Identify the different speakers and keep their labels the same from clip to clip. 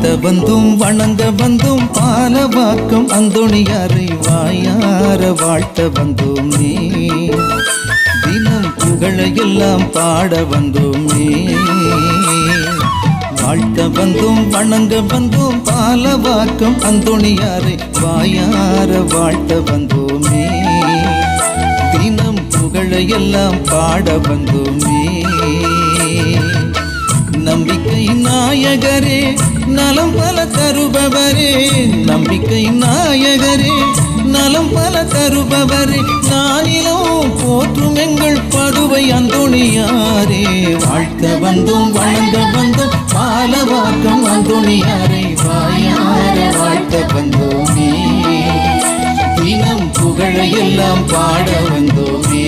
Speaker 1: வாழ்த்த வந்தும் வணங்க வந்தும் பாலவாக்கம் அந்தோணியாரை வாயார வாழ்த்த வந்தோமே. தினம் புகழையெல்லாம் பாட வந்தோமே. வாழ்த்த வந்தும் வணங்க வந்தும் பாலவாக்கம் அந்தோணியாரை வாயார வாழ்த்த வந்தோமே. தினம் புகழையெல்லாம் பாட வந்தோமே. நம்பிக்கை நாயகரே நலம் பல தருபவரே, நம்பிக்கை நாயகரே நலம் பல தருபவரே, நானிலும் போற்றும் எங்கள் பதுவை அந்தோணியாரே. வாழ்த்த வந்தும் வணங்க வந்தும் பாலவாக்கம் அந்தோணியாரை வாயார வாழ்த்த வந்தோமே. தினம் புகழையெல்லாம் பாட வந்தோமே.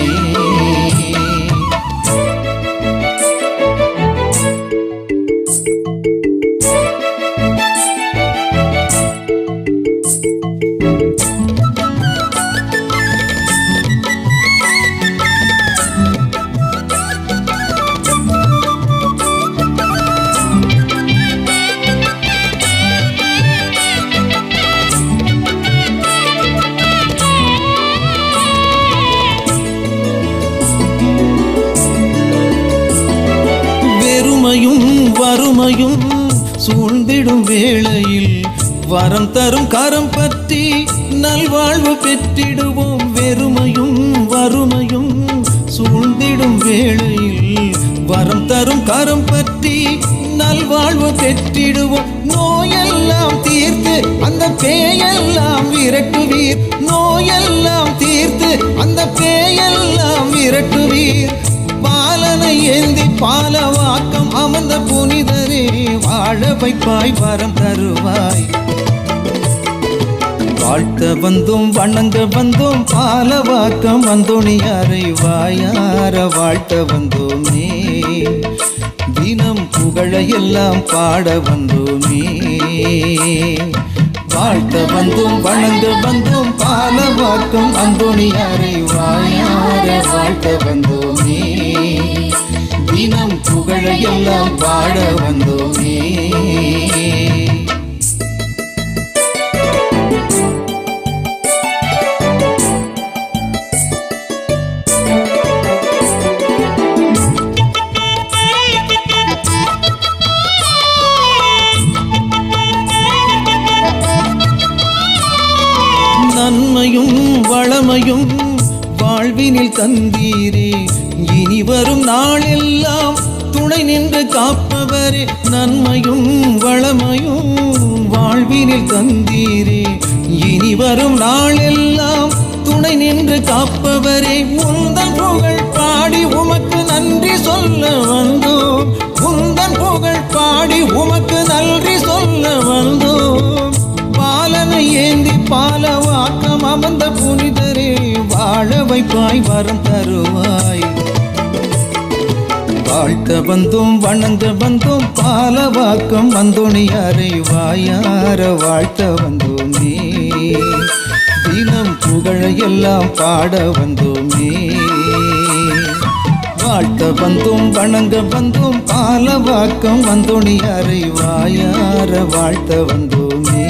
Speaker 1: வறுமையும் சூழ்ந்திடும் வேளையில் வரம் தரும் கரம் பற்றி நல்வாழ்வு பெற்றிடுவோம். வெறுமையும் வறுமையும் சூழ்ந்திடும் வேளையில் வரம் தரும் கரம் பற்றி நல்வாழ்வு பெற்றிடுவோம். நோயெல்லாம் தீர்த்து அந்த பேயெல்லாம் விரட்டுவீர், நோயெல்லாம் தீர்த்து அந்த பேயெல்லாம் விரட்டுவீர். பாலனை ஏந்தி பாலவாக்கம் அமர்ந்த புனிதரே, வாழ வைப்பாய் வரம் தருவாய். வாழ்த்த வந்தும் வணங்க வந்தும் பாலவாக்கம் அந்தோணியாரை வாயார வாழ்த்த வந்தோமே. தினம் புகழையெல்லாம் பாட வந்தோமே. வாழ்த்த வந்தும் வணங்க வந்தும் பாலவாக்கம் அந்தோணியாரை வாயார வாழ்த்த வந்தோமே. தினம் புகழையெல்லாம் பாட வந்தோமே. நன்மையும் வளமையும் வாழ்வினில் தந்தீரே, இனி வரும் நாளெல்லாம் துணை நின்று காப்பவரே. நன்மையும் வளமையும் வாழ்வினில் தந்தீரே, இனி வரும் நாளெல்லாம் துணை நின்று காப்பவரே. உந்தன் புகழ் பாடி உமக்கு நன்றி சொல்ல வந்தோம், உந்தன் புகழ் பாடி உமக்கு நன்றி சொல்ல வந்தோம். பாலனை ஏந்தி பாலவாக்கம் அமர்ந்த புனிதரே, வாழ வைப்பாய் வரம் தருவாய். வாழ்த்த வந்தும் வணங்க வந்தும் பாலவாக்கம் அந்தோணியாரை வாயார வாழ்த்த வந்தோமே. தினம் புகழையெல்லாம் பாட வந்தோமே. வாழ்த்த வந்தும் வணங்க வந்தும் பாலவாக்கம் அந்தோணியாரை வாயார வாழ்த்த வந்தோமே.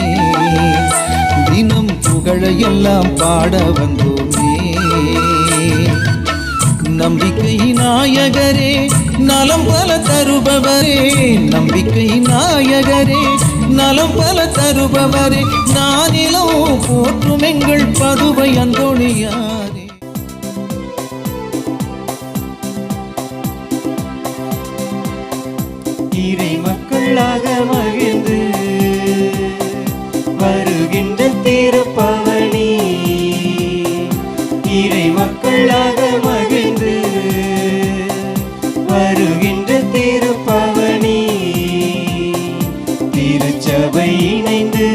Speaker 1: தினம் புகழையெல்லாம் பாட வந்தோமே. நம்பிக்கை நாயகரே நலம் பல தருபவரே, நம்பிக்கை நாயகரே நலம் பல தருபவரே, நானிலோ போற்றும் எங்கள் பதுவை அந்தோணியாரே.
Speaker 2: இறை மக்களாக மகிழ்ந்து வருகின்ற திருப்பவனி, இறை மக்களாக மகிழ்ந்து வருகின்ற திருப்பவனி. திருச்சபை இணைந்து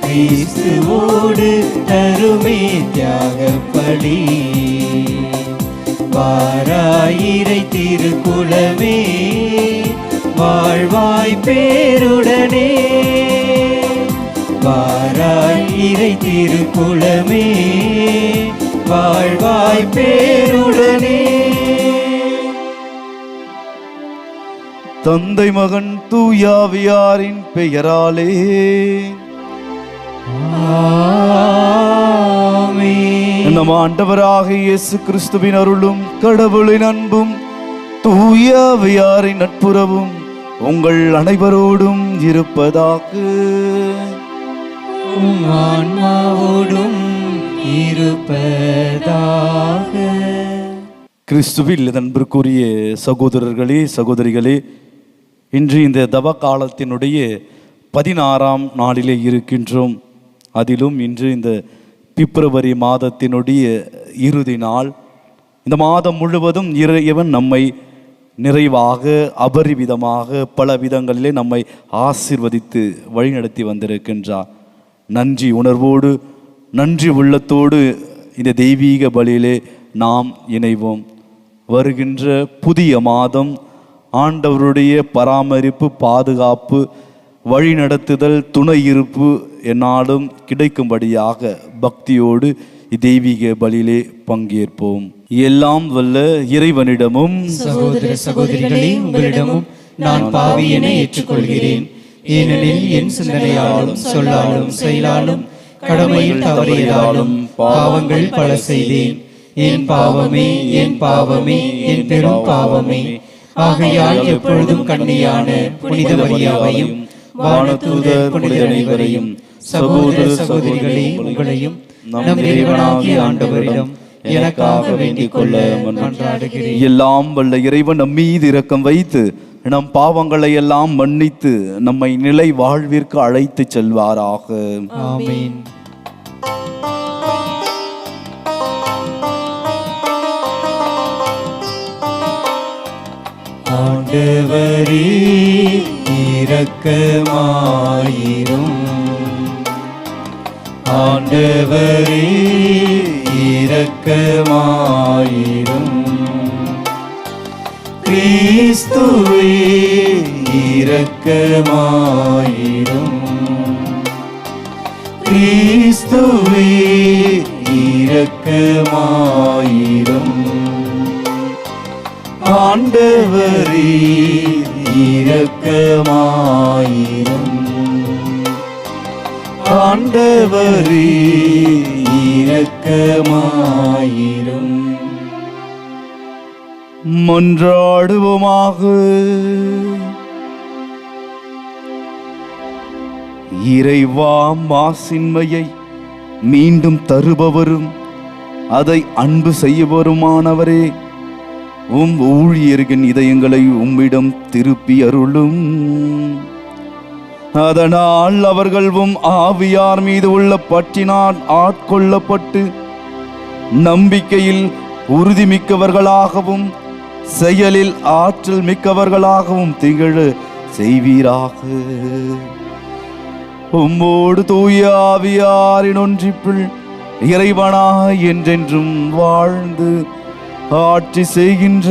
Speaker 2: கிறிஸ்துவோடு தருமே தியாகப்பலி. வாராயிரை திருக்குலமே வாழ்வாய் பேருடனே, வாராய் இறை திருக்குலமே வாழ்வாய் பேருடனே.
Speaker 3: தந்தை மகன் தூயாவியாரின் பெயராலே. நம் ஆண்டவராக இயேசு கிறிஸ்துவின் அருளும் கடவுளின் அன்பும் தூயாவியாரின் நட்புறவும் உங்கள் அனைவரோடும் இருப்பதாக.
Speaker 2: ஆன்மாவோடும் இருப்பதாக.
Speaker 3: கிறிஸ்துவில் அன்பிற்குரிய சகோதரர்களே சகோதரிகளே, இன்று இந்த தவ காலத்தினுடைய 16ஆம் நாளிலே இருக்கின்றோம். அதிலும் இன்று இந்த பிப்ரவரி மாதத்தினுடைய இறுதி நாள். இந்த மாதம் முழுவதும் இறைவன் நம்மை நிறைவாக அபரிவிதமாக பல விதங்களிலே நம்மை ஆசீர்வதித்து வழிநடத்தி வந்திருக்கின்றார். நன்றி உணர்வோடு நன்றி உள்ளத்தோடு இந்த தெய்வீக பலியிலே நாம் இணைவோம். வருகின்ற புதிய மாதம் ஆண்டவருடைய பராமரிப்பு, பாதுகாப்பு, வழிநடத்துதல், துணை இருப்பு என்னாலும் கிடைக்கும்படியாக பக்தியோடு தெய்வீக பலியிலே பங்கேற்போம். எல்லாம் வல்ல இறைவனிடமும்
Speaker 2: சகோதர சகோதரிகளே, உங்களிடமும் நான் பாவி என ஏற்றுக்கொள்கிறேன். ஏனெனில் என் சிந்தனையாலும் சொல்லாலும் செயலாலும் கடமையில் தவறியதாலும் பாவங்கள் பல செய்தேன். என் பாவமே, என் பாவமே, என் பெரும் பாவமே. ஆகையால் எப்பொழுதும் கன்னியான புனித மரியாவையும் வானதூதர் புனித அனைவரையும் சகோதர சகோதரிகளே உங்களையும் நம் இறைவனாகிய ஆண்டவரிடம் எனக்காக வேண்டிக் கொள்ள மன்றாடுகிறேன்.
Speaker 3: எல்லாம் வல்ல இறைவன் நம் மீது இரக்கம் வைத்து நம் பாவங்களை எல்லாம் மன்னித்து நம்மை நிலை வாழ்விற்கு அழைத்து செல்வாராக.
Speaker 2: ஆமென். ஆண்டவரே இரக்கமாயிரும். ஆண்டவரே இரக்கமாயிரும். கிறிஸ்துவே இரக்கமாயிரும். கிறிஸ்துவே இரக்கமாயிரும். ஆண்டவரே இரக்கமாயிரும். ஆண்டவரே இரக்கமாயிரும். மன்றாடுவோமாக. இறைவா, மாசின்மையை மீண்டும் தருபவரும் அதை அன்பு செய்யவருமானவரே, உம் ஊழியர்களின் இதயங்களை உம்மிடம் திருப்பி அருளும். அதனால் அவர்கள் உம் ஆவியார் மீது உள்ள பற்றினால் ஆட்கொள்ளப்பட்டு நம்பிக்கையில் உறுதிமிக்கவர்களாகவும் செயலில் ஆற்றல் மிக்கவர்களாகவும் திகழ செய்வீராக. உம்மோடு தூய ஆவியாரின் ஒன்றிப்பில் இறைவனாய் என்றென்றும் வாழ்ந்து ஆட்சி செய்கின்ற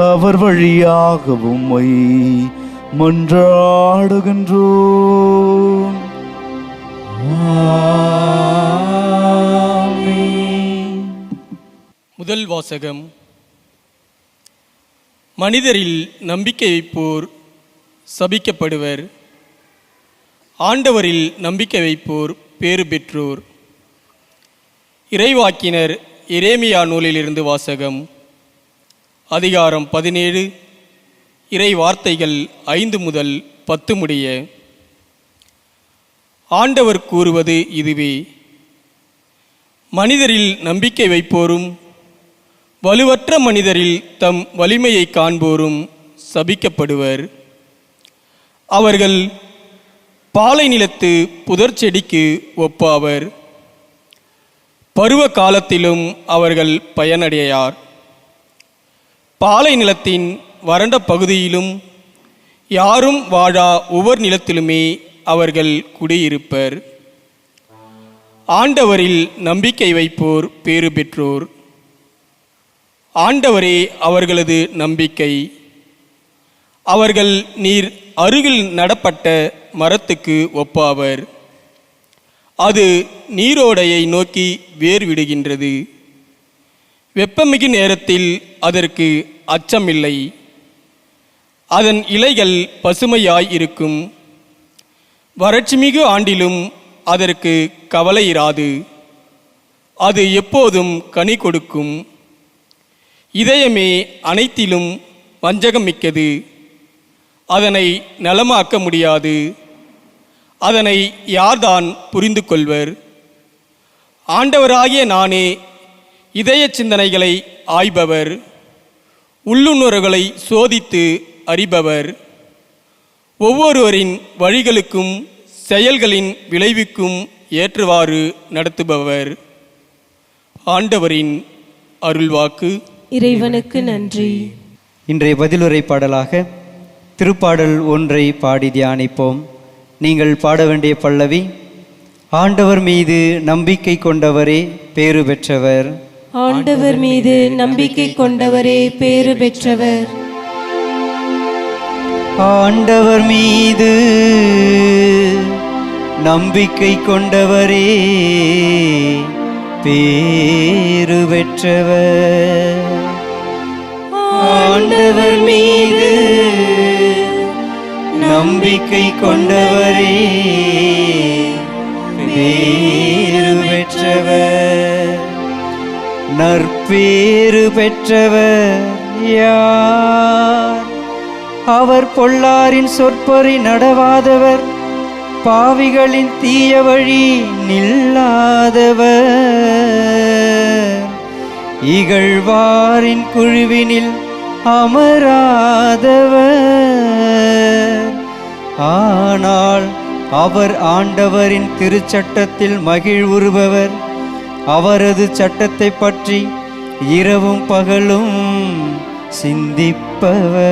Speaker 2: அவர் வழியாக உம்மை மன்றாடுகின்றோம்.
Speaker 4: முதல் வாசகம். மனிதரில் நம்பிக்கை வைப்போர் சபிக்கப்படுவர், ஆண்டவரில் நம்பிக்கை வைப்போர் பேறு பெற்றோர். இறைவாக்கினர் எரேமியா நூலிலிருந்து வாசகம். அதிகாரம் 17, இறை வார்த்தைகள் 5 முதல் 10 முடிய. ஆண்டவர் கூறுவது இதுவே: மனிதரில் நம்பிக்கை வைப்போரும் வலுவற்ற மனிதரில் தம் வலிமையை காண்போரும் சபிக்கப்படுவர். அவர்கள் பாலை நிலத்து புதர் செடிக்கு ஒப்பாவர். பருவ காலத்திலும் அவர்கள் பயனடையார். பாலை நிலத்தின் வறண்ட பகுதியிலும் யாரும் வாழா உவர் நிலத்திலுமே அவர்கள் குடியிருப்பர். ஆண்டவரில் நம்பிக்கை வைப்போர் பேறு பெற்றோர். ஆண்டவரே அவர்களது நம்பிக்கை. அவர்கள் நீர் அருகில் நடப்பட்ட மரத்துக்கு ஒப்பாவர். அது நீரோடையை நோக்கி வேர் விடுகின்றது. வெப்பமிகு நேரத்தில் அதற்கு அச்சமில்லை. அதன் இலைகள் பசுமையாய் இருக்கும். வறட்சிமிகு ஆண்டிலும் அதற்கு கவலை இராது. அது எப்போதும் கனி கொடுக்கும். இதயமே அனைத்திலும் வஞ்சகம் மிக்கது. அதனை நலமாக்க முடியாது. அதனை யார்தான் புரிந்து கொள்வர்? ஆண்டவராகிய நானே இதய சிந்தனைகளை ஆய்பவர், உள்ளுணர்வுகளை சோதித்து அறிபவர். ஒவ்வொருவரின் வழிகளுக்கும் செயல்களின் விளைவுக்கும் ஏற்றவாறு நடத்துபவர். ஆண்டவரின் அருள்வாக்கு.
Speaker 5: இறைவனுக்கு நன்றி.
Speaker 6: இன்றைய பதிலுரை பாடலாக திருப்பாடல் 1 பாடி தியானிப்போம். நீங்கள் பாட வேண்டிய பல்லவி: ஆண்டவர் மீது நம்பிக்கை கொண்டவரே பேறு பெற்றவர்.
Speaker 5: ஆண்டவர் மீது நம்பிக்கை கொண்டவரே பேறு பெற்றவர்.
Speaker 6: ஆண்டவர் மீது நம்பிக்கை கொண்டவரே பேறு பெற்றவர். ஆண்டவர் மீது நம்பிக்கை கொண்டவரே பேறு பெற்றவர். நற்பேறு பெற்றவர் யார்? அவர் பொல்லாரின் சொற்பொறி நடவாதவர், பாவிகளின் தீய வழி நில்லாதவர், இகழ்வாரின் குழுவினில் அமராதவர். ஆனால் அவர் ஆண்டவரின் திருச்சட்டத்தில் மகிழ்வுறுபவர். அவரது சட்டத்தை பற்றி இரவும் பகலும் சிந்திப்பவர்.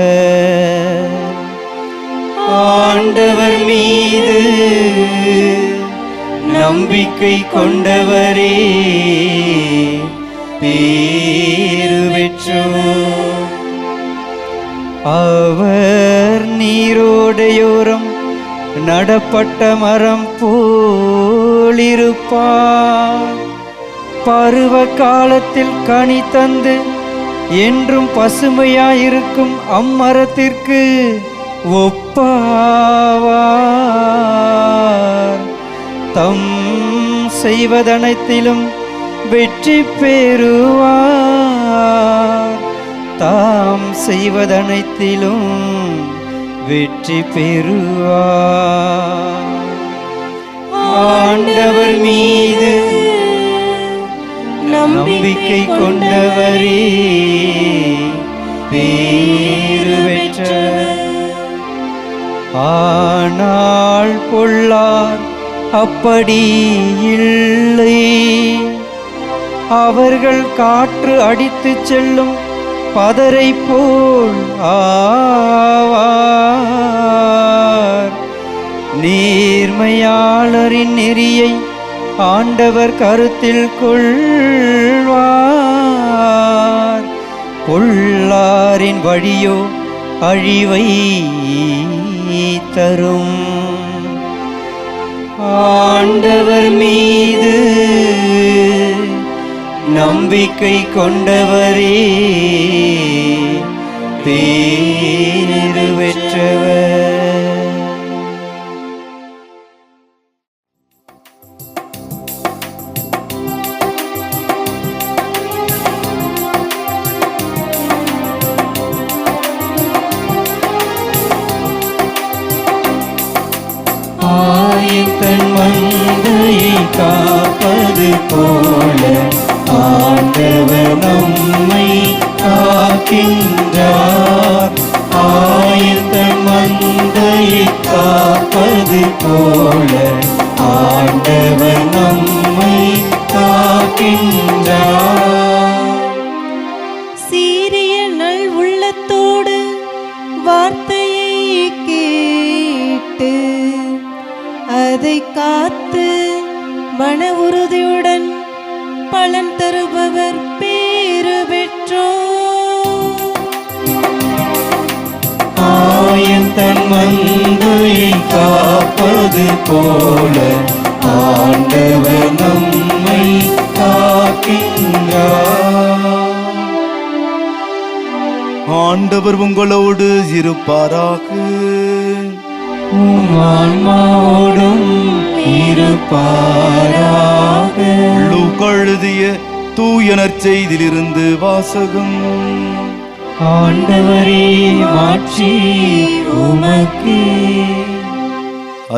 Speaker 6: ஆண்டவர் மீது நம்பிக்கை கொண்டவரே பேறு பெற்றவர். அவர் நீரோடையோரம் நடப்பட்ட மரம் போலிருப்பார். பருவ காலத்தில் கனி தந்து என்றும் பசுமையாயிருக்கும் அம்மரத்திற்கு ஒப்பாவார். தம் செய்வதனைத்திலும் வெற்றி பெறுவார். தாம் செய்வதனைத்திலும் வெற்றி பெறுவார். ஆண்டவர் மீது நம்பிக்கை கொண்டவரே பேறு பெற்றவர். ஆனால் பொல்லார் அப்படி இல்லை. அவர்கள் காற்று அடித்துச் செல்லும் பதரை போல் ஆவார். நேர்மையாளரின் நெறியை ஆண்டவர் கருத்தில் கொள்வார். பொல்லாரின் வழியோ அழிவை தரும். ஆண்டவர் மீது நம்பிக்கை கொண்டவரே பேறு பெற்றவர். தன் மந்தையை காப்பது போல ஆண்டவர் நம்மை காக்கின்றார். தன் மந்தையை காப்பது போல ஆண்டவர் நம்மை காக்கின்றார்.
Speaker 5: சீரிய நல் உள்ளத்தோடு வார்த்தையை கேட்டு அதை காத்து மன உறுதியுடன் பலன் தருபவர் பேறு பெற்றோர்.
Speaker 6: தன் மந்தையை காப்பது போல ஆண்டவர் நம்மை காக்கின்றார்.
Speaker 3: ஆண்டவர் உங்களோடு இருப்பாராக.
Speaker 6: உம் ஆன்மாவோடும் இருப்பாராக.
Speaker 3: லூக்கா எழுதிய தூய நற்செய்தியிலிருந்து வாசகம்.
Speaker 6: ஆண்டவரே மாட்சி உமக்கே.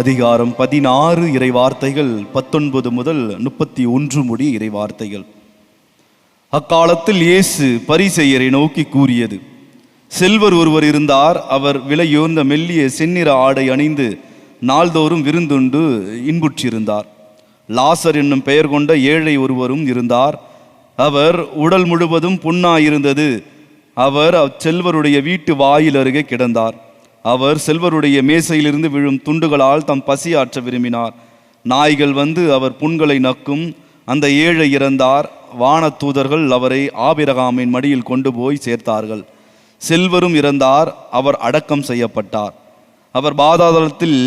Speaker 3: அதிகாரம் 16 இறை வார்த்தைகள் 19 முதல் 31 முடி இறை வார்த்தைகள். அக்காலத்தில் இயேசு பரிசேயரை நோக்கி கூறியது: செல்வர் ஒருவர் இருந்தார். அவர் விலையுயர்ந்த மெல்லிய செந்நிற ஆடை அணிந்து நாள்தோறும் விருந்துண்டு இன்புற்றிருந்தார். லாசர் என்னும் பெயர் கொண்ட ஏழை ஒருவரும் இருந்தார். அவர் உடல் முழுவதும் புண்ணாயிருந்தது. அவர் அச்செல்வருடைய வீட்டு வாயில் அருகே கிடந்தார். அவர் செல்வருடைய மேசையிலிருந்து விழும் துண்டுகளால் தம் பசியாற்ற விரும்பினார். நாய்கள் வந்து அவர் புண்களை நக்கும். அந்த ஏழை இறந்தார். வானதூதர்கள் அவரை ஆபிரகாமின் மடியில் கொண்டு போய் சேர்த்தார்கள். செல்வரும் இறந்தார். அவர் அடக்கம் செய்யப்பட்டார். அவர் பாதாளத்தில்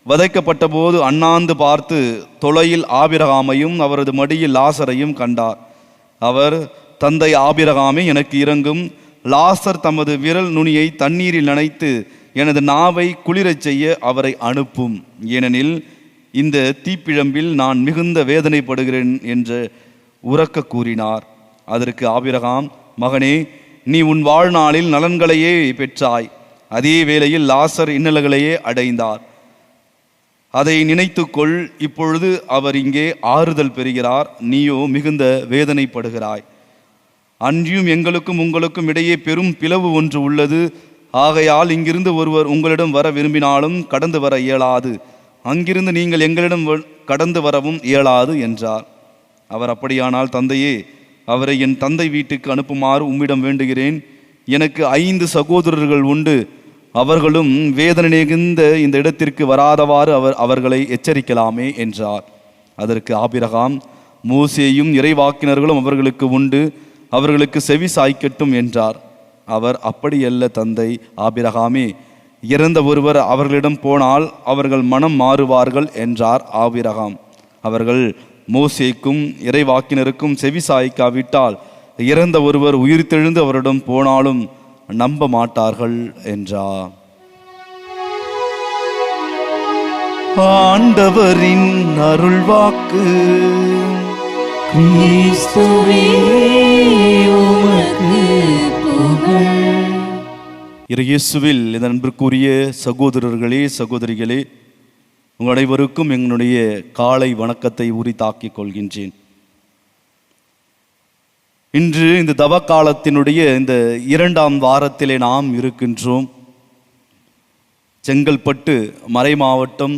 Speaker 3: வதைக்கப்பட்ட போது அண்ணாந்து பார்த்து தொலையில் ஆபிரகாமையும் அவரது மடியில் லாசரையும் கண்டார். அவர், தந்தை ஆபிரகாமே, எனக்கு இரங்கும். லாசர் தமது விரல் நுனியை தண்ணீரில் நனைத்து எனது நாவை குளிரச் செய்ய அவரை அனுப்பும். ஏனெனில் இந்த தீப்பிழம்பில் நான் மிகுந்த வேதனைப்படுகிறேன் என்று உரக்க கூறினார். அதற்கு ஆபிரகாம், மகனே, நீ உன் வாழ்நாளில் நலன்களையே பெற்றாய். அதே வேளையில் லாசர் இன்னல்களையே அடைந்தார். அதை நினைத்துக்கொள். இப்பொழுது அவர் இங்கே ஆறுதல் பெறுகிறார், நீயோ மிகுந்த வேதனைப்படுகிறாய். அன்றியும் எங்களுக்கும் உங்களுக்கும் இடையே பெரும் பிளவு ஒன்று உள்ளது. ஆகையால் இங்கிருந்து ஒருவர் உங்களிடம் வர விரும்பினாலும் கடந்து வர இயலாது, அங்கிருந்து நீங்கள் எங்களிடம் கடந்து வரவும் இயலாது என்றார். அவர், அப்படியானால் தந்தையே, அவரை என் தந்தை வீட்டுக்கு அனுப்புமாறு உம்மிடம் வேண்டுகிறேன். எனக்கு 5 சகோதரர்கள் உண்டு. அவர்களும் வேதனை மிகுந்த இந்த இடத்திற்கு வராதவாறு அவர்களை எச்சரிக்கலாமே என்றார். அதற்கு ஆபிரகாம், மோசேயும் இறைவாக்கினர்களும் அவர்களுக்கு உண்டு, அவர்களுக்கு செவி சாய்க்கட்டும் என்றார். அவர், அப்படியல்ல தந்தை ஆபிரகாமே, இறந்த ஒருவர் அவர்களிடம் போனால் அவர்கள் மனம் மாறுவார்கள் என்றார் ஆபிரகாம். அவர்கள் மோசேக்கும் இறைவாக்கினருக்கும் செவி சாய்க்காவிட்டால் இறந்த ஒருவர் உயிர்த்தெழுந்து அவரிடம் போனாலும் நம்ப மாட்டார்கள் என்றார். ஆண்டவரின் அருள்வாக்கு.
Speaker 6: கிறிஸ்துவே உமக்கு புகழ்.
Speaker 3: இயேசுவில் இந்த அன்பிற்குரிய சகோதரர்களே, சகோதரிகளே, உங்கள் அனைவருக்கும் எங்களுடைய காலை வணக்கத்தை உரித்தாக்கிக் கொள்கின்றேன். இன்று இந்த தவக்காலத்தினுடைய இந்த 2ஆம் வாரத்திலே நாம் இருக்கின்றோம். செங்கல்பட்டு மறைமாவட்டம்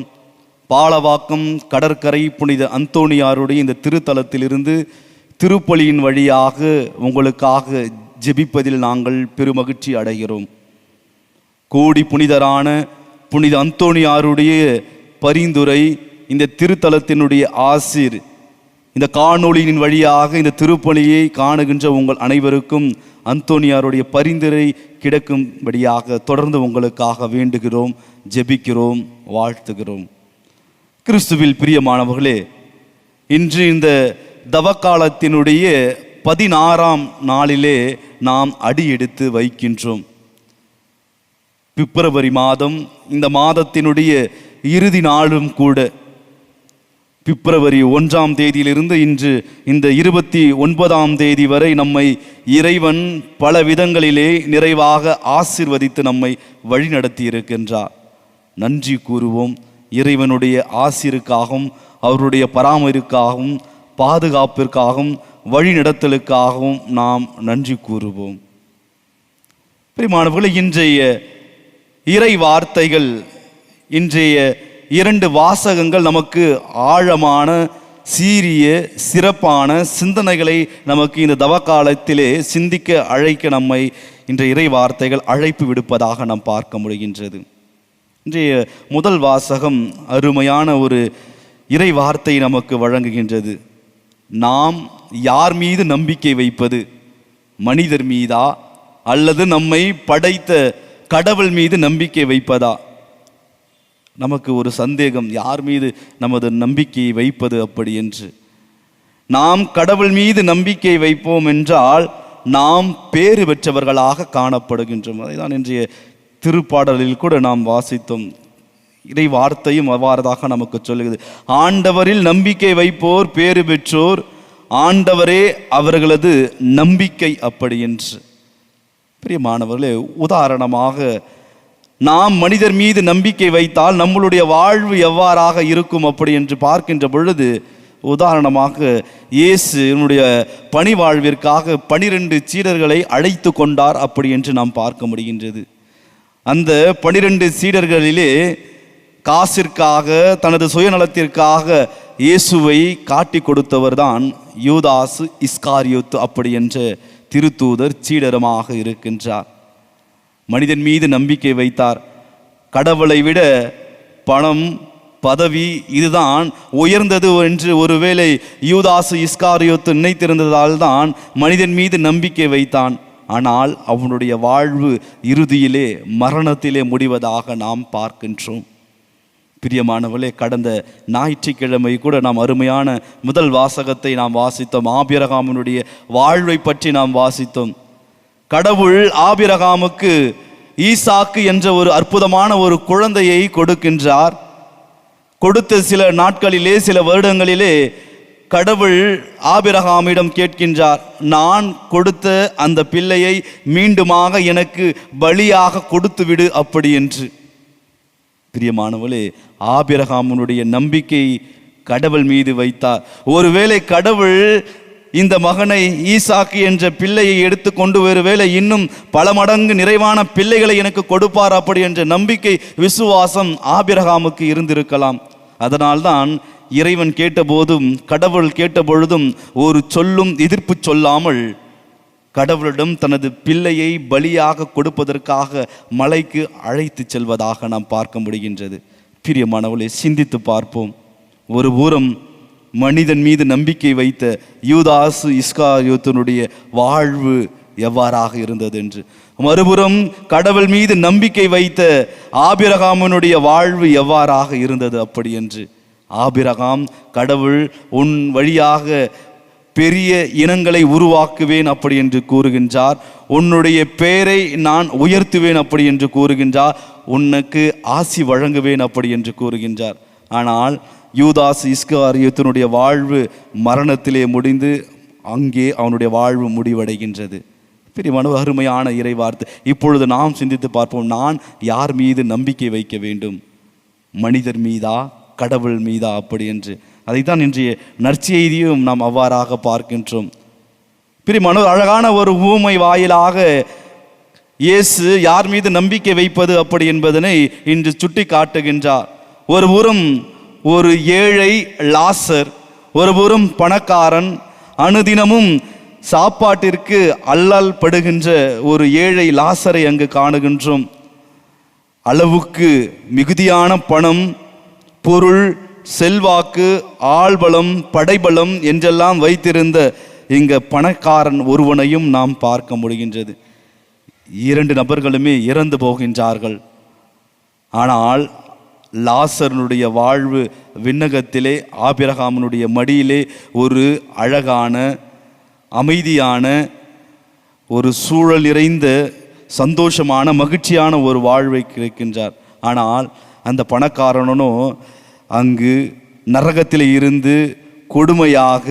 Speaker 3: பாலவாக்கம் கடற்கரை புனித அந்தோணியாருடைய இந்த திருத்தலத்திலிருந்து திருப்பலியின் வழியாக உங்களுக்காக ஜெபிப்பதில் நாங்கள் பெருமகிழ்ச்சி அடைகிறோம். கோடி புனிதரான புனித அந்தோணியாருடைய பரிந்துரை, இந்த திருத்தலத்தினுடைய ஆசீர், இந்த காணொளியின் வழியாக இந்த திருப்பலியை காணுகின்ற உங்கள் அனைவருக்கும் அந்தோணியாருடைய பரிந்துரை கிடைக்கும்படியாக தொடர்ந்து உங்களுக்காக வேண்டுகிறோம், ஜெபிக்கிறோம், வாழ்த்துகிறோம். கிறிஸ்துவில் பிரியமானவர்களே, இன்று இந்த தவக்காலத்தினுடைய 16ஆம் நாளிலே நாம் அடியெடுத்து வைக்கின்றோம். பிப்ரவரி மாதம், இந்த மாதத்தினுடைய இறுதி நாளும் கூட. பிப்ரவரி 1ஆம் தேதியிலிருந்து இன்று இந்த 29ஆம் தேதி வரை நம்மை இறைவன் பல விதங்களிலே நிறைவாக ஆசீர்வதித்து நம்மை வழிநடத்தி இருக்கின்றார். நன்றி கூறுவோம். இறைவனுடைய ஆசீருக்காகவும் அவருடைய பராமரிப்புக்காகவும் பாதுகாப்பிற்காகவும் வழிநடத்தலுக்காகவும் நாம் நன்றி கூறுவோம். பிரியமானவர்களே, இன்றைய இறை வார்த்தைகள், இன்றைய 2 வாசகங்கள் நமக்கு ஆழமான, சீரிய, சிறப்பான சிந்தனைகளை நமக்கு இந்த தவக்காலத்திலே சிந்திக்க அழைக்க நம்மை இன்றைய இறை வார்த்தைகள் அழைப்பு விடுப்பதாக நாம் பார்க்க முடிகின்றது. இன்றைய முதல் வாசகம் அருமையான ஒரு இறை வார்த்தை நமக்கு வழங்குகின்றது. நாம் யார் மீது நம்பிக்கை வைப்பது? மனிதர் மீதா அல்லது நம்மை படைத்த கடவுள் மீது நம்பிக்கை வைப்பதா? நமக்கு ஒரு சந்தேகம், யார் மீது நமது நம்பிக்கையை வைப்பது அப்படி என்று. நாம் கடவுள் மீது நம்பிக்கை வைப்போம் என்றால் நாம் பேறு பெற்றவர்களாக காணப்படுகின்றோம். அதைதான் இன்றைய திருப்பாடலில் கூட நாம் வாசித்தோம். இறை வார்த்தையும் அவ்வாறதாக நமக்கு சொல்லுகிறது. ஆண்டவரில் நம்பிக்கை வைப்போர் பேறு பெற்றோர், ஆண்டவரே அவர்களது நம்பிக்கை அப்படி என்று. பிரியமானவர்களே, உதாரணமாக நாம் மனிதர் மீது நம்பிக்கை வைத்தால் நம்மளுடைய வாழ்வு எவ்வாறாக இருக்கும் அப்படி என்று பார்க்கின்ற பொழுது, உதாரணமாக இயேசுனுடைய பணி வாழ்விற்காக 12 சீடர்களை அழைத்து கொண்டார் அப்படி என்று நாம் பார்க்க முடிகின்றது. அந்த 12 சீடர்களிலே காசிற்காக, தனது சுயநலத்திற்காக இயேசுவை காட்டி கொடுத்தவர் தான் யூதாசு இஸ்காரியோத்து அப்படி என்ற திருத்தூதர் சீடரமாக இருக்கின்றார். மனிதன் மீது நம்பிக்கை வைத்தார். கடவுளை விட பணம், பதவி இதுதான் உயர்ந்தது என்று ஒருவேளை யூதாசு இஸ்காரியோத்து நினைத்திருந்ததால் தான் மனிதன் மீது நம்பிக்கை வைத்தான். ஆனால் அவனுடைய வாழ்வு இறுதியிலே மரணத்திலே முடிவதாக நாம் பார்க்கின்றோம். பிரியமானவர்களே, கடந்த ஞாயிற்றுக்கிழமை கூட நாம் அருமையான முதல் வாசகத்தை நாம் வாசித்தோம். ஆபிரகாமினுடைய வாழ்வை பற்றி நாம் வாசித்தோம். கடவுள் ஆபிரகாமுக்கு ஈசாக்கு என்ற ஒரு அற்புதமான ஒரு குழந்தையை கொடுக்கின்றார். கொடுத்த சில நாட்களிலே, சில வருடங்களிலே கடவுள் ஆபிரகாமிடம் கேட்கின்றார், நான் கொடுத்த அந்த பிள்ளையை மீண்டுமாக எனக்கு பலியாக கொடுத்து விடு அப்படி என்று. பிரியமானவர்களே, ஆபிரகாமுடைய நம்பிக்கை கடவுள் மீது வைத்தார். ஒருவேளை கடவுள் இந்த மகனை, ஈசாக்கு என்ற பிள்ளையை எடுத்து கொண்டு ஒருவேளை இன்னும் பல மடங்கு நிறைவான பிள்ளைகளை எனக்கு கொடுப்பார் அப்படி என்ற நம்பிக்கை, விசுவாசம் ஆபிரகாமுக்கு இருந்திருக்கலாம். அதனால்தான் இறைவன் கேட்டபோதும், கடவுள் கேட்டபொழுதும் ஒரு சொல்லும் எதிர்ப்பு சொல்லாமல் கடவுளிடம் தனது பிள்ளையை பலியாக கொடுப்பதற்காக மலைக்கு அழைத்து செல்வதாக நாம் பார்க்க முடிகின்றது. பிரியமானவர்களே, சிந்தித்து பார்ப்போம். ஒரு புறம் மனிதன் மீது நம்பிக்கை வைத்த யூதாசு இஸ்காரியோத்தினுடைய வாழ்வு எவ்வாறாக இருந்தது என்று, மறுபுறம் கடவுள் மீது நம்பிக்கை வைத்த ஆபிரகாமினுடைய வாழ்வு எவ்வாறாக இருந்தது அப்படி என்று. ஆபிரகாம், கடவுள் உன் வழியாக பெரிய இனங்களை உருவாக்குவேன் அப்படி என்று கூறுகின்றார். உன்னுடைய பெயரை நான் உயர்த்துவேன் அப்படி என்று கூறுகின்றார். உனக்கு ஆசி வழங்குவேன் அப்படி என்று கூறுகின்றார். ஆனால் யூதாஸ் இஸ்காரியோத்தினுடைய வாழ்வு மரணத்திலே முடிந்து அங்கே அவனுடைய வாழ்வு முடிவடைகின்றது. பிரியமான அருமையான இறை வார்த்தை. இப்பொழுது நாம் சிந்தித்து பார்ப்போம், நான் யார் மீது நம்பிக்கை வைக்க வேண்டும்? மனிதர் மீதா, கடவுள் மீதா அப்படி என்று. அதைத்தான் இன்றைய நற்செய்தியும் நாம் அவ்வாறாக பார்க்கின்றோம். பிரியமான அழகான ஒரு ஊமை வாயிலாக இயேசு யார் மீது நம்பிக்கை வைப்பது அப்படி என்பதனை இன்று சுட்டி காட்டுகின்றார். ஒரு புறம் ஒரு ஏழை லாசர், ஒருபுறம் பணக்காரன், அனுதினமும் சாப்பாட்டிற்கு அல்லல் படுகின்ற ஒரு ஏழை லாசரை அங்கு காணுகின்றோம். அளவுக்கு மிகுதியான பணம், பொருள், செல்வாக்கு, ஆள்பலம், படைபலம் என்றெல்லாம் வைத்திருந்த இங்க பணக்காரன் ஒருவனையும் நாம் பார்க்க முடிகின்றது. 2 நபர்களுமே இறந்து போகின்றார்கள். ஆனால் லாசருடைய வாழ்வு விண்ணகத்திலே, ஆபிரகாமினுடைய மடியிலே ஒரு அழகான, அமைதியான, ஒரு சூழல் நிறைந்த, சந்தோஷமான, மகிழ்ச்சியான ஒரு வாழ்வை கிடைக்கின்றார். ஆனால் அந்த பணக்காரனோ அங்கு நரகத்திலே இருந்து கொடுமையாக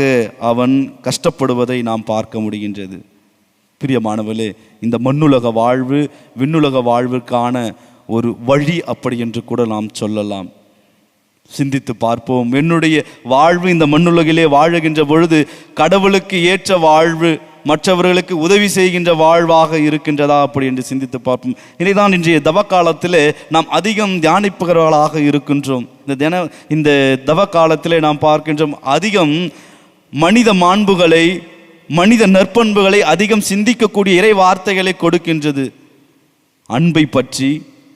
Speaker 3: அவன் கஷ்டப்படுவதை நாம் பார்க்க முடிகின்றது. பிரியமானவர்களே, இந்த மண்ணுலக வாழ்வு விண்ணுலக வாழ்விற்கான ஒரு வழி அப்படி என்று கூட நாம் சொல்லலாம். சிந்தித்து பார்ப்போம். என்னுடைய வாழ்வு இந்த மண்ணுலகிலே வாழுகின்ற பொழுது கடவுளுக்கு ஏற்ற வாழ்வு, மற்றவர்களுக்கு உதவி செய்கின்ற வாழ்வாக இருக்கின்றதா அப்படி என்று சிந்தித்து பார்ப்போம். இதைதான் இன்றைய தவக்காலத்திலே நாம் அதிகம் தியானிப்பவர்களாக இருக்கின்றோம். இந்த தவக்காலத்திலே நாம் பார்க்கின்றோம், அதிகம் மனித மாண்புகளை, மனித நற்பண்புகளை அதிகம் சிந்திக்கக்கூடிய இறை வார்த்தைகளை கொடுக்கின்றது. அன்பை பற்றி,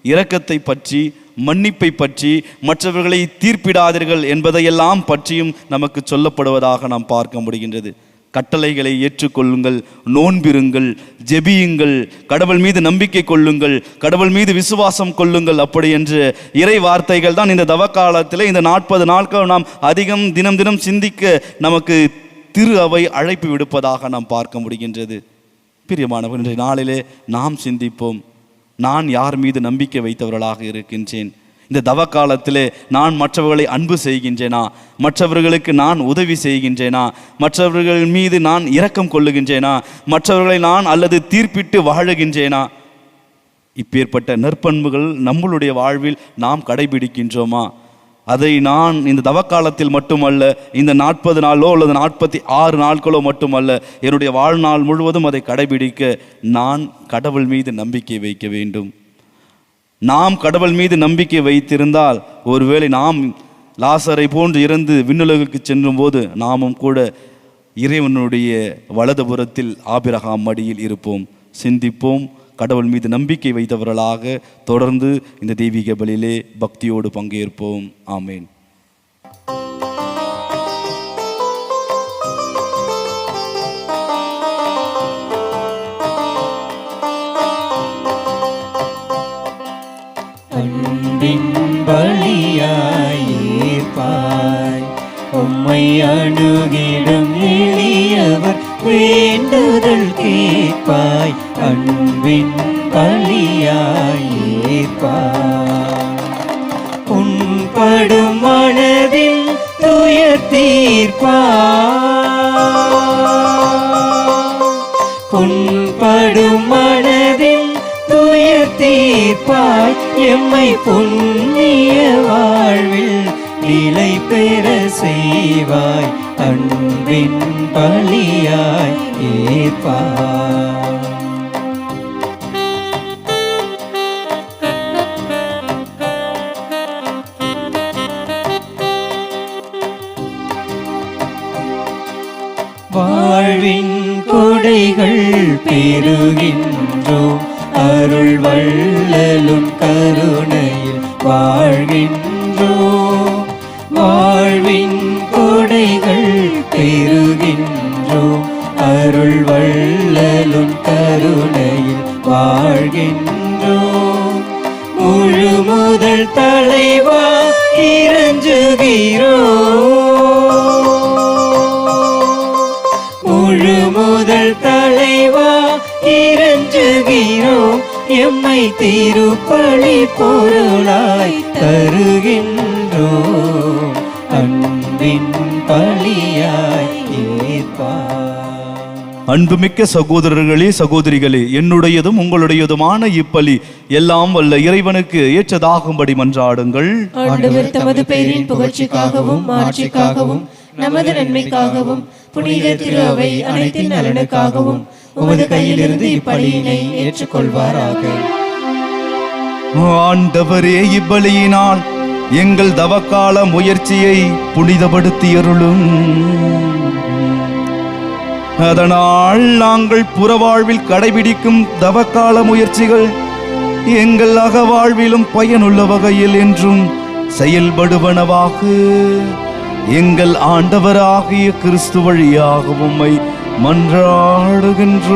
Speaker 3: இரக்கத்தை பற்றி, மன்னிப்பை பற்றி, மற்றவர்களை தீர்ப்பிடாதீர்கள் என்பதையெல்லாம் பற்றியும் நமக்கு சொல்லப்படுவதாக நாம் பார்க்க முடிகின்றது. கட்டளைகளை ஏற்றுக்கொள்ளுங்கள், நோன்பிருங்கள், ஜெபியுங்கள், கடவுள் மீது நம்பிக்கை கொள்ளுங்கள், கடவுள் மீது விசுவாசம் கொள்ளுங்கள் அப்படி என்று இறை வார்த்தைகள் தான் இந்த தவக்காலத்தில் இந்த 40 நாட்கள் நாம் அதிகம் தினம் தினம் சிந்திக்க நமக்கு திரு அவை அழைப்பு விடுப்பதாக நாம் பார்க்க முடிகின்றது. பிரியமானவர், இன்றைய நாளிலே நாம் சிந்திப்போம், நான் யார் மீது நம்பிக்கை வைத்தவர்களாக இருக்கின்றேன்? இந்த தவ காலத்திலே நான் மற்றவர்களை அன்பு செய்கின்றேனா? மற்றவர்களுக்கு நான் உதவி செய்கின்றேனா? மற்றவர்கள் மீது நான் இரக்கம் கொள்ளுகின்றேனா? மற்றவர்களை நான் அல்லது தீர்ப்பிட்டு வாழுகின்றேனா? இப்பேற்பட்ட நற்பண்புகள் நம்மளுடைய வாழ்வில் நாம் கடைபிடிக்கின்றோமா? அதை நான் இந்த தவக்காலத்தில் மட்டுமல்ல, இந்த 40 நாளோ அல்லது 46 நாட்களோ மட்டுமல்ல, என்னுடைய வாழ்நாள் முழுவதும் அதை கடைபிடிக்க நான் கடவுள் மீது நம்பிக்கை வைக்க வேண்டும். நாம் கடவுள் மீது நம்பிக்கை வைத்திருந்தால், ஒருவேளை நாம் லாசரை போன்று இறந்து விண்ணுலகுக்கு சென்றும் போது நாமும் கூட இறைவனுடைய வலதுபுறத்தில் ஆபிரகாம் மடியில் இருப்போம். சிந்திப்போம், கடவுள் மீது நம்பிக்கை வைத்தவர்களாக தொடர்ந்து இந்த தெய்வீக பலியிலே பக்தியோடு பங்கேற்போம். ஆமேன்.
Speaker 6: அன்பின் பலியாய் ஏற்பாய், உம்மை அணுகிடும் எளியவர் வேண்டுதல் கேட்பாய். அன்பின் பலியாய் ஏற்பாய், புண்படும் மனதில் துயர் தீர்ப்பாய். புண்படும் மனதில் துயர் தீர்ப்பாய், எம்மை புண்ணிய வாழ்வில் நிலை பெற செய்வாய். அன்பின் பலியாய் ஏற்பாய். வாழ்வின் கொடைகள் பெறுகின்றோம், அருள் வள்ளலும் கருணையில் வாழ்கின்றோம். வாழ்வின் கொடைகள் பெறுகின்றோம், அருள் வள்ளலும் கருணையில் வாழ்கின்றோம். முழு முதல் தலைவா இறஞ்சுகிறோம், முழு முதல் தலைவா இறஞ்சுகிறோம். எம்மை திருப்பலி பொருளாய் தருகின்றோம். அன்பின் பலியாய் ஏற்பாய்.
Speaker 3: அன்புமிக்க சகோதரர்களே, சகோதரிகளே, என்னுடையதும் உங்களுடையதுமான இப்பலி எல்லாம் வல்ல இறைவனுக்கு ஏற்றதாகும்படி மன்றாடுங்கள்.
Speaker 5: ஆண்டவர் தமது பெயரின் புகழ்ச்சிக்காகவும் மாட்சிக்காகவும் நமது நன்மைக்காகவும் புனித திரு அவை அனைத்தின் நலனுக்காகவும் உமது கையிலிருந்து இப்பலியினை ஏற்றுக்கொள்வாராக.
Speaker 3: ஆண்டவரே, இப்பலியினால் எங்கள் தவக்கால முயற்சியை புனிதப்படுத்தியருளும். அதனால் நாங்கள் புறவாழ்வில் கடைபிடிக்கும் தவக்கால முயற்சிகள் எங்கள் அகவாழ்விலும் பயனுள்ள வகையில் என்றும் செயல்படுவனவாக எங்கள் ஆண்டவராகிய கிறிஸ்து வழியாக உம்மை மன்றாடுகின்றோம்.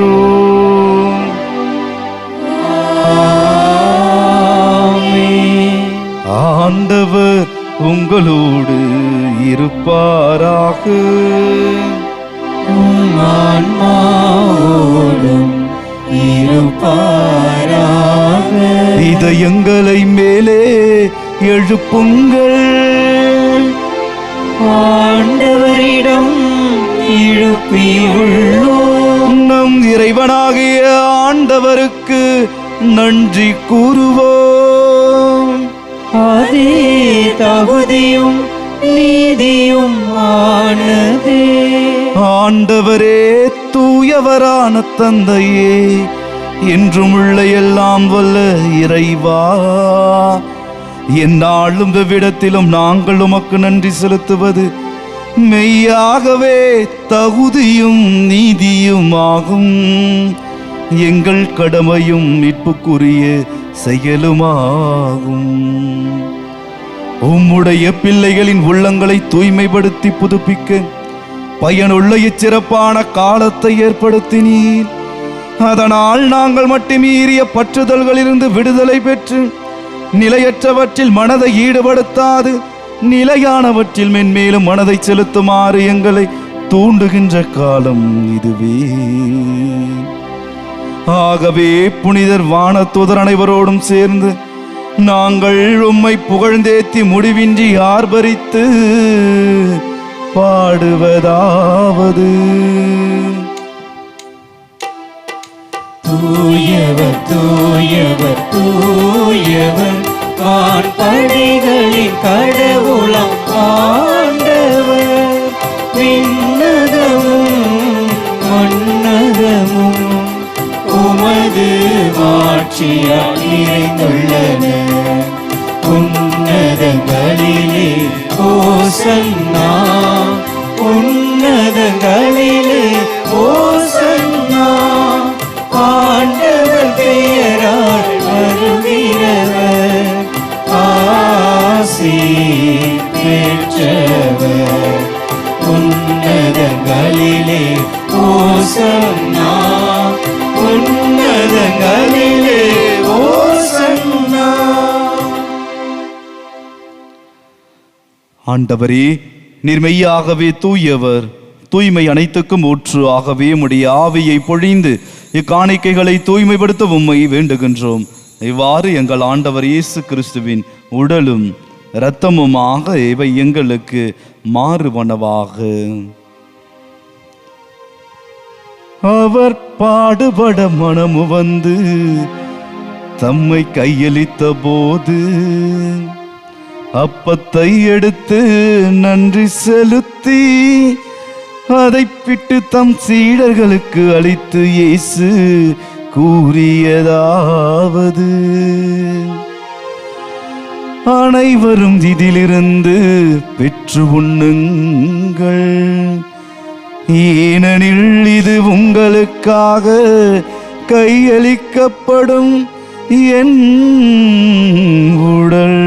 Speaker 3: ஆண்டவர் உங்களோடு இருப்பாராக.
Speaker 6: ஆன்மாவோடும் இருப்பாராக.
Speaker 3: இதயங்களை மேலே எழுப்புங்கள்,
Speaker 6: ஆண்டவரிடம் எழுப்பியுள்ளோம்.
Speaker 3: நம் இறைவனாகிய ஆண்டவருக்கு நன்றி கூறுவோம்.
Speaker 6: அதே தகுதியும் நீதியும் ஆனதே.
Speaker 3: ஆண்டவரே, தூயவரான தந்தையே, என்றும் உள்ள எல்லாம் வல்ல இறைவா, எந்நாளும் எவ்விடத்திலும் நாங்கள் உமக்கு நன்றி செலுத்துவது மெய்யாகவே தகுதியும் நீதியுமாகும். எங்கள் கடமையும் மீட்புக்குரிய செயலுமாகும். உம்முடைய பிள்ளைகளின் உள்ளங்களை தூய்மைப்படுத்தி புதுப்பிக்க பயனுள்ள இச்சிறப்பான காலத்தை ஏற்படுத்தினீர். அதனால் நாங்கள் மட்டுமீறிய பற்றுதல்களிலிருந்து விடுதலை பெற்று நிலையற்றவற்றில் மனதை ஈடுபடுத்தாது நிலையானவற்றில் மென்மேலும் மனதை செலுத்துமாறு எங்களை தூண்டுகின்ற காலம் இதுவே. ஆகவே புனிதர் வானதூதர் அனைவரோடும் சேர்ந்து நாங்கள் உம்மை புகழ்ந்தேத்தி முடிவின்றி ஆர்ப்பரித்து பாடுவதாவது:
Speaker 6: தூயவர் தூயவர் தூயவர் வான்படைகளின் கடவுளாம் ஆண்டவர். விண்ணகமும் மண்ணகமும் உமது மாட்சியால் நிறைந்துள்ளன. உன்னதங்களிலே ஓசன்னா, உன்னதங்களிலே ஓசன்னா. ஆண்டவர் பெயரால் வருகிறவர் ஆசி பெற்றவர். உன்னதங்களிலே ஓசன்னா, உன்னதங்களிலே ஓசன்னா.
Speaker 3: ஆண்டவரே, நீர் மெய்யாகவே தூயவர், தூய்மை அனைத்துக்கும் ஊற்று. ஆகவே உம்முடைய ஆவியை பொழிந்து இக்காணிக்கைகளை தூய்மைப்படுத்த உம்மை வேண்டுகின்றோம். இவ்வாறு எங்கள் ஆண்டவர் இயேசு கிறிஸ்துவின் உடலும் இரத்தமுமாக இவை எங்களுக்கு மாறுவனவாக. அவர் பாடுபட மனமு வந்து தம்மை கையளித்த போது அப்பத்தை எடுத்து நன்றி செலுத்தி அதை பிட்டு தம் சீடர்களுக்கு அளித்து இயேசு கூறியதாவது: அனைவரும் இதிலிருந்து பெற்று உண்ணுங்கள், ஏனெனில் இது உங்களுக்காக கையளிக்கப்படும் என் உடல்.